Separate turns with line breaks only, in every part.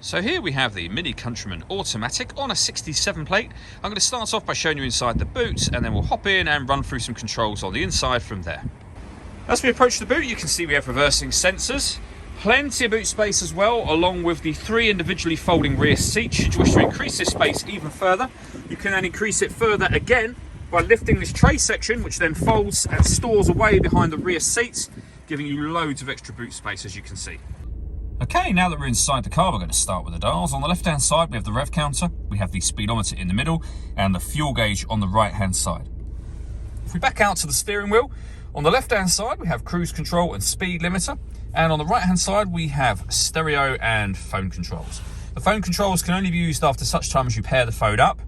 So here we have the Mini Countryman automatic on a 67 plate. I'm going to start off by showing you inside the boot, and then we'll hop in and run through some controls on the inside from there. As we approach the boot, you can see we have reversing sensors, plenty of boot space as well, along with the 3 individually folding rear seats. Should you wish to increase this space even further, you can then increase it further again by lifting this tray section, which then folds and stores away behind the rear seats, giving you loads of extra boot space, as you can see. Okay, now that we're inside the car, we're going to start with the dials. On the left-hand side, we have the rev counter, we have the speedometer in the middle, and the fuel gauge on the right-hand side. If we back out to the steering wheel, on the left-hand side, we have cruise control and speed limiter, and on the right-hand side, we have stereo and phone controls. The phone controls can only be used after such time as you pair the phone up,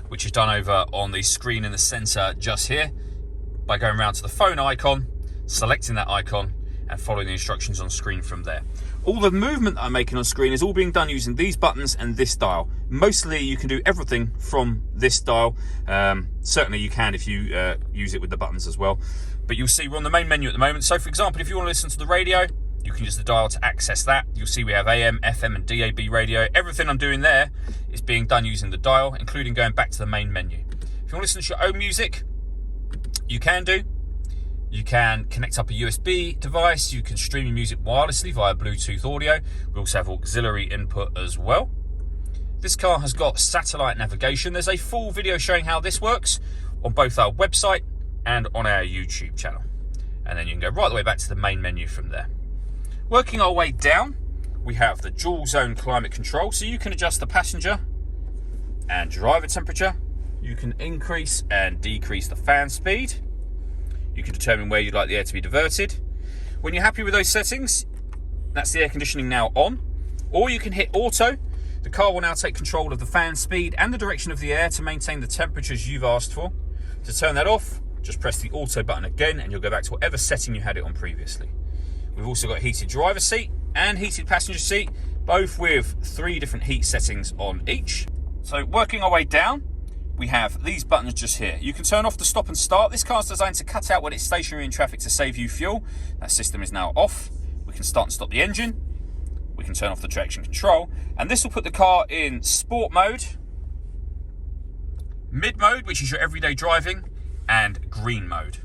which is done over on the screen in the center just here, by going around to the phone icon, selecting that icon, and following the instructions on screen from there. All the movement that I'm making on screen is all being done using these buttons and this dial. Mostly you can do everything from this dial. Certainly you can if you use it with the buttons as well. But you'll see we're on the main menu at the moment. So for example, if you want to listen to the radio, you can use the dial to access that. You'll see we have AM, FM and DAB radio. Everything I'm doing there is being done using the dial, including going back to the main menu. If you want to listen to your own music, you can do. You can connect up a USB device. You can stream your music wirelessly via Bluetooth audio. We also have auxiliary input as well. This car has got satellite navigation. There's a full video showing how this works on both our website and on our YouTube channel. And then you can go right the way back to the main menu from there. Working our way down, we have the dual zone climate control. So you can adjust the passenger and driver temperature. You can increase and decrease the fan speed. You can determine where you'd like the air to be diverted. When you're happy with those settings, that's the air conditioning now on. Or you can hit auto. The car will now take control of the fan speed and the direction of the air to maintain the temperatures you've asked for. To turn that off, just press the auto button again and you'll go back to whatever setting you had it on previously. We've also got heated driver seat and heated passenger seat, both with 3 different heat settings on each. So working our way down, we have these buttons just here. You can turn off the stop and start. This car's designed to cut out when it's stationary in traffic to save you fuel. That system is now off. We can start and stop the engine. We can turn off the traction control. And this will put the car in sport mode, mid mode, which is your everyday driving, and green mode.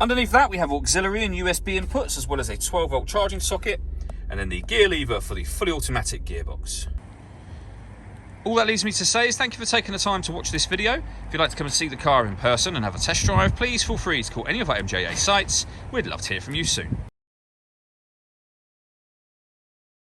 Underneath that, we have auxiliary and USB inputs, as well as a 12-volt charging socket, and then the gear lever for the fully automatic gearbox. All that leaves me to say is thank you for taking the time to watch this video. If you'd like to come and see the car in person and have a test drive, please feel free to call any of our MJA sites. We'd love to hear from you soon.